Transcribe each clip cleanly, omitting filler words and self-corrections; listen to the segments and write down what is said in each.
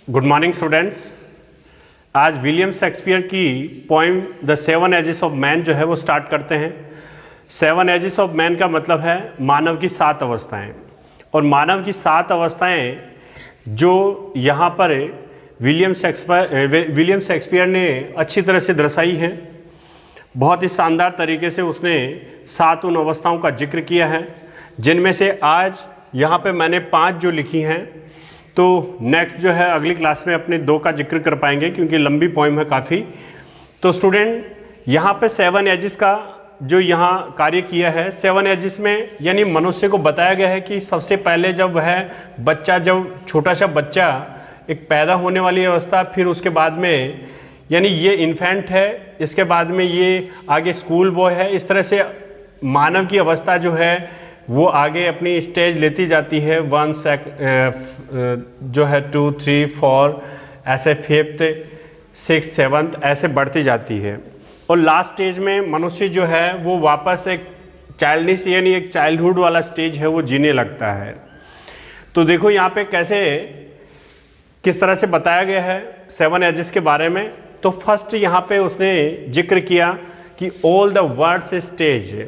Good morning students. आज William Shakespeare की poem the seven ages of man जो है वो स्टार्ट करते हैं। सेवन एजेस ऑफ मैन का मतलब है मानव की 7 अवस्थाएं, और मानव की 7 अवस्थाएं जो यहाँ पर विलियम शेक्सपियर ने अच्छी तरह से दर्शाई हैं। बहुत ही शानदार तरीके से उसने 7 उन अवस्थाओं का जिक्र किया है, जिनमें से आज यहाँ पे मैंने 5 जो लिखी हैं। तो नेक्स्ट जो है अगली क्लास में अपने 2 का जिक्र कर पाएंगे, क्योंकि लंबी पोइम है काफ़ी। तो स्टूडेंट यहाँ पे 7 एजेस का जो यहाँ कार्य किया है, 7 एजेस में यानी मनुष्य को बताया गया है कि सबसे पहले जब वह बच्चा, जब छोटा सा बच्चा एक पैदा होने वाली अवस्था, फिर उसके बाद में यानी ये इन्फेंट है, इसके बाद में ये आगे स्कूल बॉय है। इस तरह से मानव की अवस्था जो है वो आगे अपनी स्टेज लेती जाती है। 1 जो है 2 3 4 ऐसे 5th 6th 7th ऐसे बढ़ती जाती है, और लास्ट स्टेज में मनुष्य जो है वो वापस एक चाइल्डिश यानी एक चाइल्डहुड वाला स्टेज है वो जीने लगता है। तो देखो यहाँ पे कैसे किस तरह से बताया गया है 7 एजेस के बारे में। तो फर्स्ट यहाँ पे उसने जिक्र किया कि ऑल द वर्ड्स स्टेज,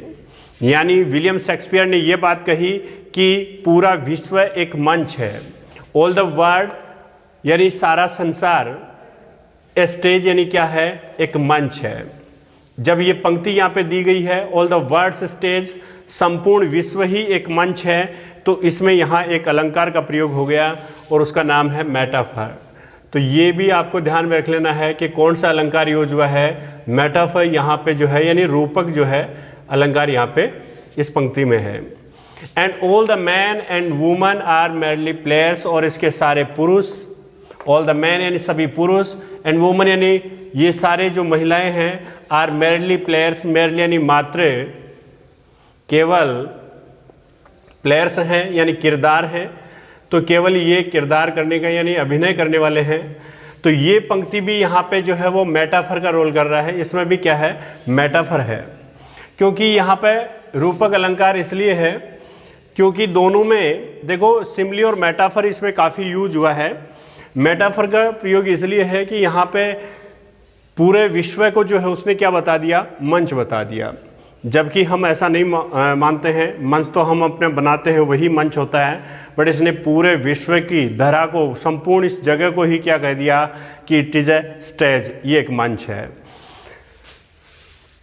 यानी विलियम शेक्सपियर ने ये बात कही कि पूरा विश्व एक मंच है। ऑल द वर्ल्ड यानी सारा संसार, स्टेज यानी क्या है, एक मंच है। जब ये पंक्ति यहाँ पे दी गई है ऑल द वर्ल्ड्स स्टेज, संपूर्ण विश्व ही एक मंच है, तो इसमें यहाँ एक अलंकार का प्रयोग हो गया और उसका नाम है मेटाफर। तो ये भी आपको ध्यान में रख लेना है कि कौन सा अलंकार यूज हुआ है। मेटाफर यहाँ पे जो है यानी रूपक जो है अलंकार यहाँ पे इस पंक्ति में है। And all the man and woman are merely players, और इसके सारे पुरुष, ऑल द मैन यानी सभी पुरुष, एंड वुमन यानी ये सारे जो महिलाएं हैं, आर मेरली प्लेयर्स, मेरली यानी मात्र, केवल, प्लेयर्स हैं यानी किरदार हैं, तो केवल ये किरदार करने का यानी अभिनय करने वाले हैं। तो ये पंक्ति भी यहाँ पे जो है वो मेटाफर का रोल कर रहा है। इसमें भी क्या है, मेटाफर है, क्योंकि यहाँ पे रूपक अलंकार इसलिए है क्योंकि दोनों में देखो सिमिली और मेटाफर इसमें काफ़ी यूज हुआ है। मेटाफर का प्रयोग इसलिए है कि यहाँ पे पूरे विश्व को जो है उसने क्या बता दिया, मंच बता दिया, जबकि हम ऐसा नहीं मानते हैं। मंच तो हम अपने बनाते हैं, वही मंच होता है, बट इसने पूरे विश्व की धरा को, संपूर्ण इस जगह को ही क्या कह दिया कि इट इज़ ए स्टेज, ये एक मंच है।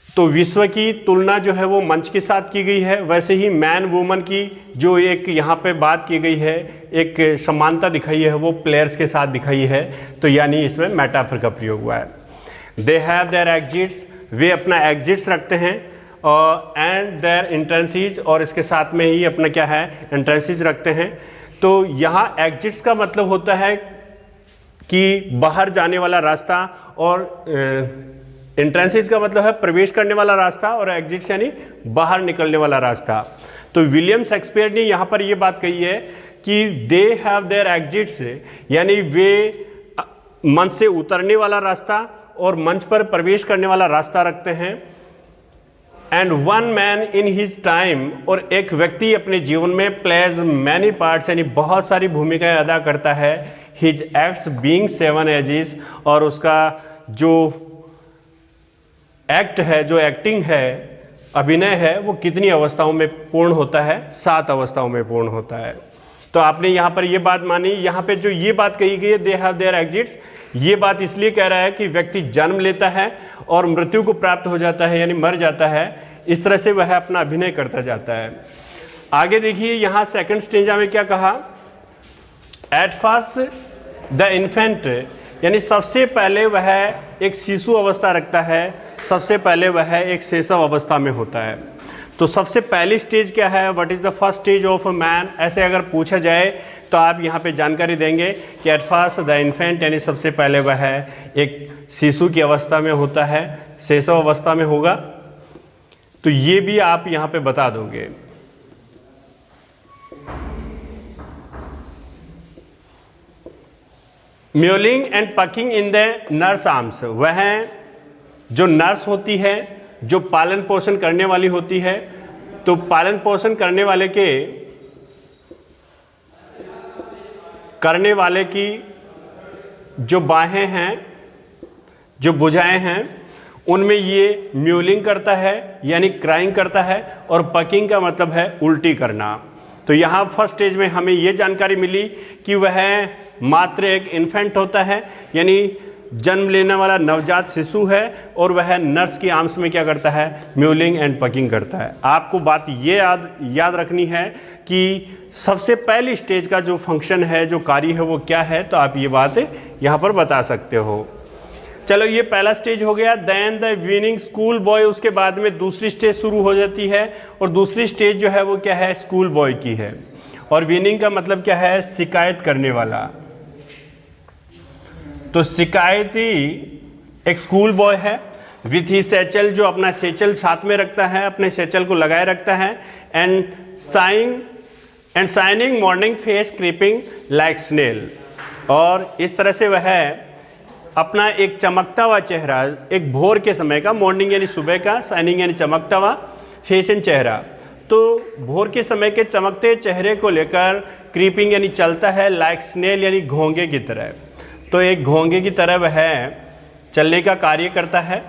तो विश्व की तुलना जो है वो मंच के साथ की गई है। वैसे ही मैन वुमन की जो एक यहाँ पे बात की गई है, एक समानता दिखाई है, वो प्लेयर्स के साथ दिखाई है। तो यानी इसमें मेटाफर का प्रयोग हुआ है। दे हैव देयर एग्जिट्स, वे अपना एग्जिट्स रखते हैं, और एंड देयर एंट्रेंसेस, और इसके साथ में ही अपना क्या है, एंट्रेंसेस रखते हैं। तो यहाँ एग्जिट्स का मतलब होता है कि बाहर जाने वाला रास्ता, और एंट्रेंसेस का मतलब है प्रवेश करने वाला रास्ता, और एग्जिट्स यानी बाहर निकलने वाला रास्ता। तो विलियम शेक्सपियर ने यहाँ पर ये बात कही है कि दे हैव देयर एग्जिट्स, यानी वे मंच से उतरने वाला रास्ता और मंच पर प्रवेश करने वाला रास्ता रखते हैं। And one man in his time, और एक व्यक्ति अपने जीवन में प्लेज मैनी पार्ट्स यानी बहुत सारी भूमिकाएं अदा करता है। हिज एक्ट्स बीइंग 7 एजेस, और उसका जो एक्ट है, जो एक्टिंग है, अभिनय है, वो कितनी अवस्थाओं में पूर्ण होता है, 7 अवस्थाओं में पूर्ण होता है। तो आपने यहाँ पर ये बात मानी। यहाँ पे जो ये बात कही गई है दे हैव देयर एग्जिट्स, ये बात इसलिए कह रहा है कि व्यक्ति जन्म लेता है और मृत्यु को प्राप्त हो जाता है यानी मर जाता है। इस तरह से वह अपना अभिनय करता जाता है। आगे देखिए यहाँ सेकंड स्टेंजा में क्या कहा, एट फर्स्ट द इन्फेंट, यानी सबसे पहले वह एक शिशु अवस्था रखता है, सबसे पहले वह एक शैशव अवस्था में होता है। तो सबसे पहली स्टेज क्या है, what is the first stage of a man, ऐसे अगर पूछा जाए तो आप यहाँ पे जानकारी देंगे कि एट फर्स्ट द इन्फेंट, यानी सबसे पहले वह एक शिशु की अवस्था में होता है, शैशव अवस्था में होगा। तो ये भी आप यहाँ पे बता दोगे। Mewling and packing in the nurse arms, वह जो नर्स होती है, जो पालन पोषण करने वाली होती है, तो पालन पोषण करने वाले की जो बाहें हैं, जो भुजाएं हैं, उनमें ये म्यूलिंग करता है यानी क्राइंग करता है, और पकिंग का मतलब है उल्टी करना। तो यहाँ फर्स्ट स्टेज में हमें ये जानकारी मिली कि वह मात्र एक इन्फेंट होता है, यानी जन्म लेने वाला नवजात शिशु है, और वह नर्स की आर्म्स में क्या करता है, म्यूलिंग एंड पकिंग करता है। आपको बात ये याद रखनी है कि सबसे पहली स्टेज का जो फंक्शन है, जो कार्य है, वो क्या है, तो आप ये बात यहाँ पर बता सकते हो। चलो ये पहला स्टेज हो गया। Then the weaning school boy, उसके बाद में दूसरी स्टेज शुरू हो जाती है, और दूसरी स्टेज जो है वो क्या है, स्कूल बॉय की है। और वीनिंग का मतलब क्या है, शिकायत करने वाला। तो शिकायती एक स्कूल बॉय है विथ ही सेचल, जो अपना सेचल साथ में रखता है, अपने सेचल को लगाए रखता है, and shining morning face creeping like snail. और इस तरह से वह अपना एक चमकता हुआ चेहरा, एक भोर के समय का, मॉर्निंग यानी सुबह का, शाइनिंग यानी चमकता हुआ, फेस एंड चेहरा, तो भोर के समय के चमकते चेहरे को लेकर क्रीपिंग यानी चलता है, लाइक स्नेल यानी घोंगे की तरह। तो एक घोंगे की तरह वह चलने का कार्य करता है,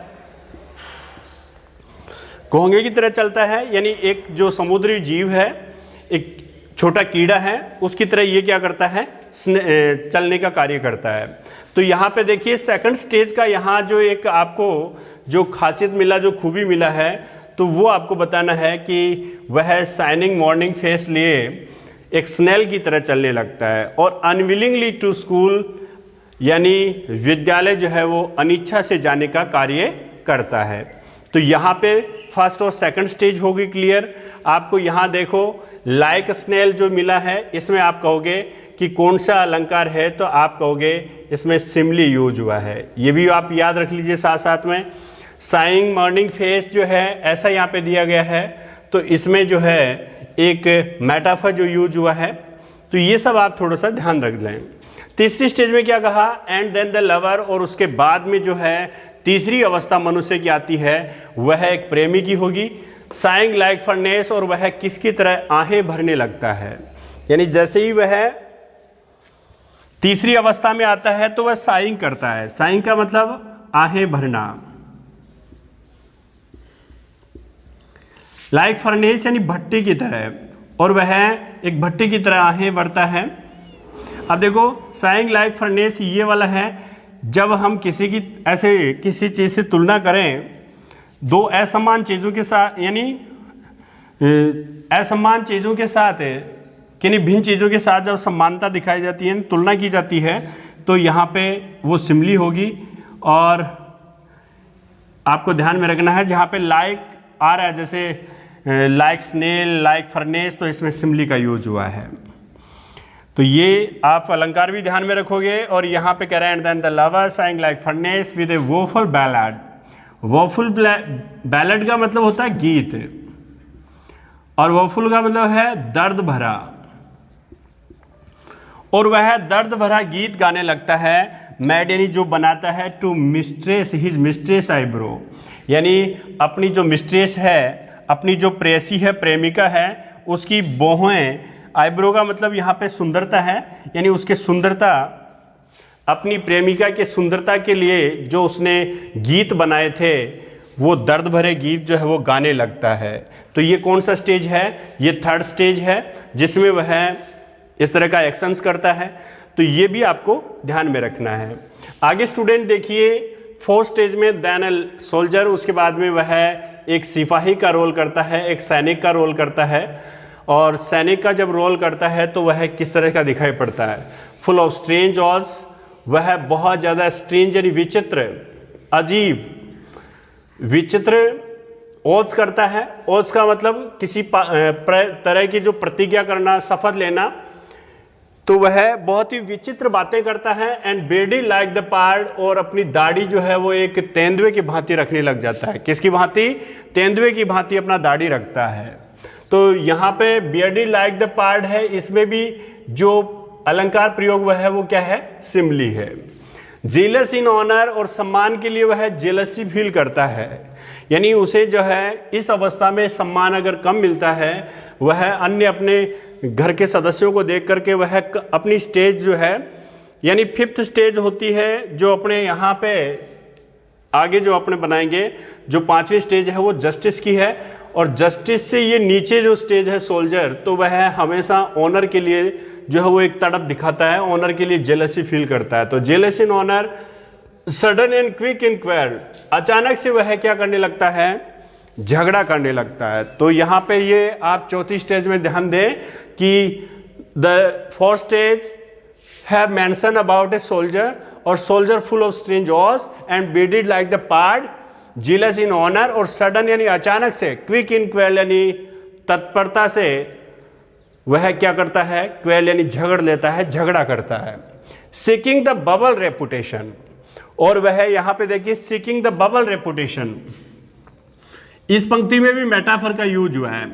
घोंगे की तरह चलता है, यानी एक जो समुद्री जीव है, एक छोटा कीड़ा है, उसकी तरह ये क्या करता है, चलने का कार्य करता है। तो यहाँ पे देखिए सेकंड स्टेज का यहाँ जो एक आपको जो खासियत मिला, जो खूबी मिला है, तो वो आपको बताना है कि वह शाइनिंग मॉर्निंग फेस लिए एक स्नेल की तरह चलने लगता है, और अनविलिंगली टू स्कूल यानी विद्यालय जो है वो अनिच्छा से जाने का कार्य करता है। तो यहाँ पे फर्स्ट और सेकंड स्टेज होगी क्लियर। आपको यहाँ देखो लाइक स्नेल जो मिला है, इसमें आप कहोगे कि कौन सा अलंकार है, तो आप कहोगे इसमें सिमली यूज हुआ है। ये भी आप याद रख लीजिए साथ साथ में। शाइनिंग मॉर्निंग फेस जो है ऐसा यहाँ पे दिया गया है, तो इसमें जो है एक मेटाफर जो यूज हुआ है, तो ये सब आप थोड़ा सा ध्यान रख लें। तीसरी स्टेज में क्या कहा, एंड देन द लवर, और उसके बाद में जो है तीसरी अवस्था मनुष्य की आती है, वह एक प्रेमी की होगी। साइंग लाइक फर्नेस, और वह किसकी तरह आहें भरने लगता है, यानी जैसे ही वह तीसरी अवस्था में आता है तो वह साइंग करता है। साइंग का मतलब आहें भरना। लाइक फर्नेस यानी भट्टी की तरह, और वह एक भट्टी की तरह आहें भरता है। अब देखो साइंग लाइक फर्नेस ये वाला है, जब हम किसी की ऐसे किसी चीज़ से तुलना करें दो असमान चीज़ों के साथ, यानी असमान चीज़ों के साथ किन्हीं भिन्न चीज़ों के साथ जब समानता दिखाई जाती है, तुलना की जाती है, तो यहाँ पे वो सिमली होगी। और आपको ध्यान में रखना है जहाँ पे लाइक आ रहा है, जैसे लाइक स्नेल, लाइक फर्नेस, तो इसमें सिमली का यूज हुआ है। तो ये आप अलंकार भी ध्यान में रखोगे। और यहाँ पे कह रहे हैं, and then the lover sighing like furnace with a woeful ballad. Woeful ballad का मतलब होता है गीत, और वोफुल का मतलब है दर्द भरा, और वह दर्द भरा गीत गाने लगता है। मैड यानी जो बनाता है, to mistress his mistress eyebrow, यानी अपनी जो मिस्ट्रेस है, अपनी जो प्रेयसी है, प्रेमिका है, उसकी बोहें, आईब्रो का मतलब यहाँ पे सुंदरता है, यानी उसके सुंदरता, अपनी प्रेमिका के सुंदरता के लिए जो उसने गीत बनाए थे, वो दर्द भरे गीत जो है वो गाने लगता है। तो ये कौन सा स्टेज है, ये थर्ड स्टेज है, जिसमें वह इस तरह का एक्शंस करता है। तो ये भी आपको ध्यान में रखना है। आगे स्टूडेंट देखिए फोर्थ स्टेज में देन ए सोल्जर, उसके बाद में वह एक सिपाही का रोल करता है, एक सैनिक का रोल करता है। और सैनिक का जब रोल करता है तो वह किस तरह का दिखाई पड़ता है, फुल ऑफ स्ट्रेंज ऑल्स, वह बहुत ज़्यादा स्ट्रेंज यानी विचित्र, अजीब, विचित्र ओज करता है। ओज का मतलब किसी तरह की जो प्रतिज्ञा करना, शपथ लेना, तो वह बहुत ही विचित्र बातें करता है। एंड बेडी लाइक द पार्ड, और अपनी दाढ़ी जो है वो एक तेंदुए की भांति रखने लग जाता है। किसकी भांति, तेंदुए की भांति अपना दाढ़ी रखता है। तो यहाँ पे बियर्डी लाइक द पार्ड है, इसमें भी जो अलंकार प्रयोग वह है वो क्या है, सिमली है। जेलस इन ऑनर, और सम्मान के लिए वह जेलसी फील करता है, यानी उसे जो है इस अवस्था में सम्मान अगर कम मिलता है, वह अन्य अपने घर के सदस्यों को देख करके वह अपनी स्टेज जो है यानी फिफ्थ स्टेज होती है जो अपने यहाँ पे आगे जो अपने बनाएंगे, जो पांचवी स्टेज है वो जस्टिस की है, और जस्टिस से ये नीचे जो स्टेज है सोल्जर, तो वह हमेशा ऑनर के लिए जो है वो एक तड़प दिखाता है, ऑनर के लिए जेलसी फील करता है। तो jealous in honour, sudden and quick in quarrel, अचानक से वह क्या करने लगता है, झगड़ा करने लगता है। तो यहाँ पे ये आप चौथी स्टेज में ध्यान दें कि the fourth stage have mention about a soldier, और soldier full of strange oaths and bearded like the pard, jealous in honour, और सडन यानी अचानक से, क्विक इन क्वेल यानी तत्परता से वह क्या करता है, क्वेल यानी झगड़ लेता है, झगड़ा करता है। सीकिंग द बबल रेपुटेशन, और वह यहां पे देखिए सीकिंग द बबल रेपुटेशन, इस पंक्ति में भी मेटाफर का यूज हुआ है।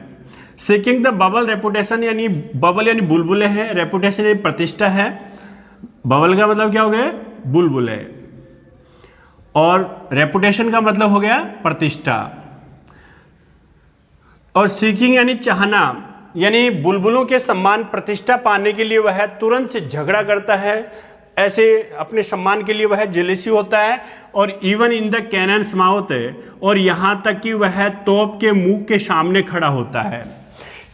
सीकिंग द बबल रेपुटेशन यानी बबल यानी बुलबुले हैं, रेपुटेशन यानी प्रतिष्ठा है। बबल का मतलब क्या हो गया, बुलबुले, और रेपुटेशन का मतलब हो गया प्रतिष्ठा। और सीकिंग यानी चाहना, यानी बुलबुलों के सम्मान प्रतिष्ठा पाने के लिए वह तुरंत से झगड़ा करता है, ऐसे अपने सम्मान के लिए वह जेलसी होता है। और even in the cannons mouth, और यहां तक कि वह तोप के मुंह के सामने खड़ा होता है।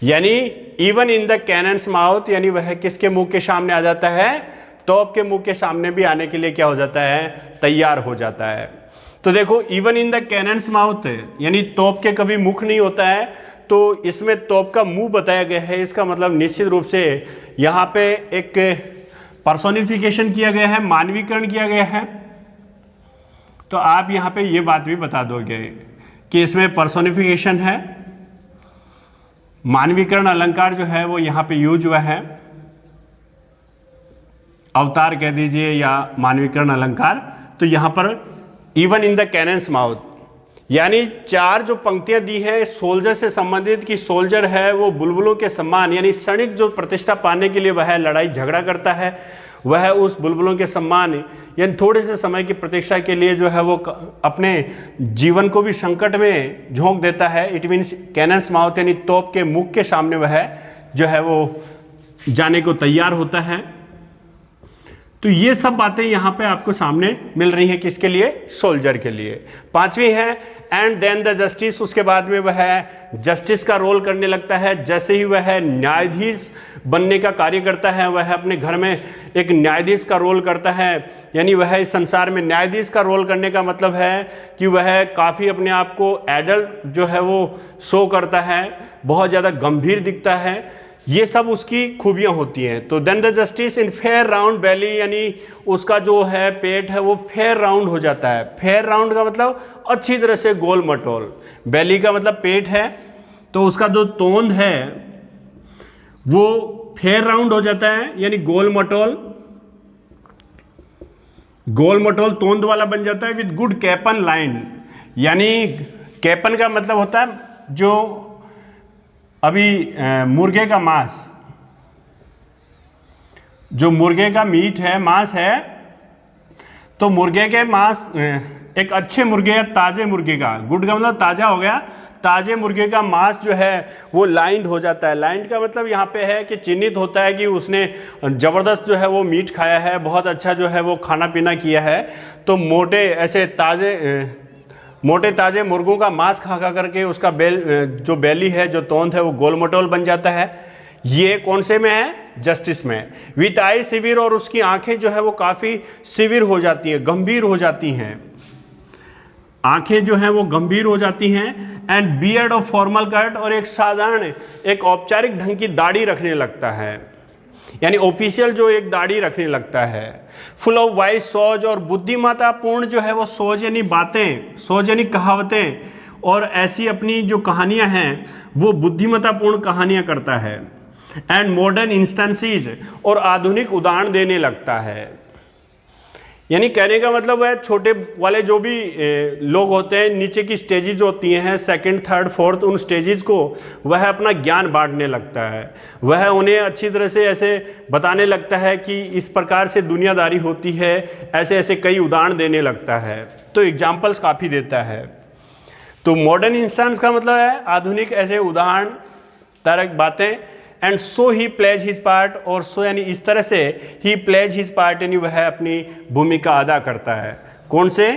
यानी even in the cannons mouth यानी वह किसके मुंह के सामने आ जाता है, तोप के मुंह के सामने भी आने के लिए क्या हो जाता है, तैयार हो जाता है। तो देखो even in the cannons mouth यानी तोप के कभी मुख नहीं होता है, तो इसमें तोप का मुंह बताया गया है। इसका मतलब निश्चित रूप से यहाँ पे एक पर्सोनिफिकेशन किया गया है, मानवीकरण किया गया है। तो आप यहाँ पे ये बात भी बता दोगे कि इसमें पर्सोनिफिकेशन है, मानवीकरण अलंकार जो है वो यहाँ पे यूज हुआ है, अवतार कह दीजिए या मानवीकरण अलंकार। तो यहाँ पर even in the cannons mouth यानी चार जो पंक्तियां दी है सोल्जर से संबंधित, कि सोल्जर है वो बुलबुलों के सम्मान यानी क्षणिक जो प्रतिष्ठा पाने के लिए वह लड़ाई झगड़ा करता है, वह उस बुलबुलों के सम्मान यानी थोड़े से समय की प्रतीक्षा के लिए जो है वो अपने जीवन को भी संकट में झोंक देता है। इट मीन्स कैनन्स माउथ यानी तोप के मुख के सामने वह जो है वो जाने को तैयार होता है। तो ये सब बातें यहाँ पे आपको सामने मिल रही हैं, किसके लिए, सोल्जर के लिए। पांचवी है एंड देन द जस्टिस, उसके बाद में वह जस्टिस का रोल करने लगता है। जैसे ही वह न्यायाधीश बनने का कार्य करता है, वह अपने घर में एक न्यायाधीश का रोल करता है। यानी वह इस संसार में न्यायाधीश का रोल करने का मतलब है कि वह काफ़ी अपने आप को एडल्ट जो है वो शो करता है, बहुत ज़्यादा गंभीर दिखता है, ये सब उसकी खूबियां होती हैं। तो then the justice in fair round belly यानी उसका जो है पेट है वो फेयर राउंड हो जाता है। फेयर राउंड का मतलब अच्छी तरह से गोल मटोल, बेली का मतलब पेट है, तो उसका जो तोंद है वो फेयर राउंड हो जाता है यानी गोल मटोल तोंद वाला बन जाता है विद गुड कैपन लाइन। यानी कैपन का मतलब होता है जो अभी मुर्गे का मांस, जो मुर्गे का मीट है, मांस है, तो मुर्गे के मांस एक अच्छे मुर्गे या ताजे मुर्गे का, गुड का मतलब ताजा हो गया, ताजे मुर्गे का मांस जो है वो लाइंड हो जाता है। लाइंड का मतलब यहाँ पे है कि चिन्हित होता है कि उसने ज़बरदस्त जो है वो मीट खाया है, बहुत अच्छा जो है वो खाना पीना किया है। तो मोटे ताजे मुर्गों का मांस खा करके उसका जो बेली है, जो तोंद है वो गोल मटोल बन जाता है। ये कौन से में है, जस्टिस में। विथ आई सिविर, और उसकी आंखें जो है वो काफ़ी सिविर हो जाती हैं, गंभीर हो जाती हैं, आंखें जो हैं वो गंभीर हो जाती हैं। And beard of formal cut, और एक साधारण एक औपचारिक ढंग की दाढ़ी रखने लगता है, यानी ऑफिशियल जो एक दाढ़ी रखने लगता है। फुल ऑफ वाइज सोच, और बुद्धिमत्तापूर्ण जो है वो सोच यानी बातें, सोच यानी कहावतें, और ऐसी अपनी जो कहानियां हैं वो बुद्धिमत्तापूर्ण कहानियां करता है। एंड मॉडर्न इंस्टेंसीज, और आधुनिक उदाहरण देने लगता है। यानी कहने का मतलब है छोटे वाले जो भी लोग होते हैं, नीचे की स्टेजेज होती हैं, सेकंड, थर्ड, फोर्थ, उन स्टेजेज को वह अपना ज्ञान बांटने लगता है। वह उन्हें अच्छी तरह से ऐसे बताने लगता है कि इस प्रकार से दुनियादारी होती है, ऐसे ऐसे कई उदाहरण देने लगता है। तो एग्जाम्पल्स काफ़ी देता है। तो मॉडर्न इंस्टेंस का मतलब है आधुनिक ऐसे उदाहरण तरक बातें। And so he plays his part, और सो यानी इस तरह से ही प्लेज हिज पार्ट यानी वह अपनी भूमिका अदा करता है। कौन से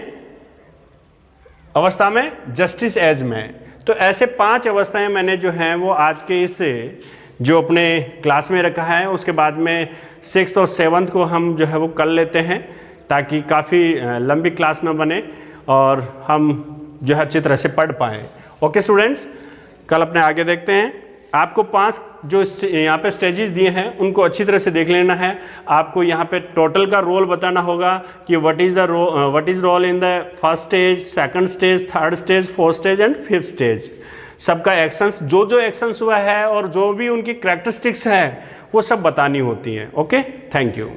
अवस्था में? जस्टिस एज में। तो ऐसे 5 अवस्थाएं मैंने जो हैं वो आज के इस जो अपने क्लास में रखा है, उसके बाद में 6th और 7th को हम जो है वो कर लेते हैं, ताकि काफ़ी लंबी क्लास ना बने और हम जो है अच्छी तरह से पढ़ पाएँ। ओके स्टूडेंट्स, कल अपने आगे देखते हैं। आपको 5 जो यहाँ पे स्टेजेस दिए हैं उनको अच्छी तरह से देख लेना है। आपको यहाँ पे टोटल का रोल बताना होगा कि what is role in the first stage, second stage, third stage, fourth stage and fifth stage. सबका एक्शंस, जो एक्शंस हुआ है और जो भी उनकी कैरेक्टरिस्टिक्स है वो सब बतानी होती हैं। Okay, thank you.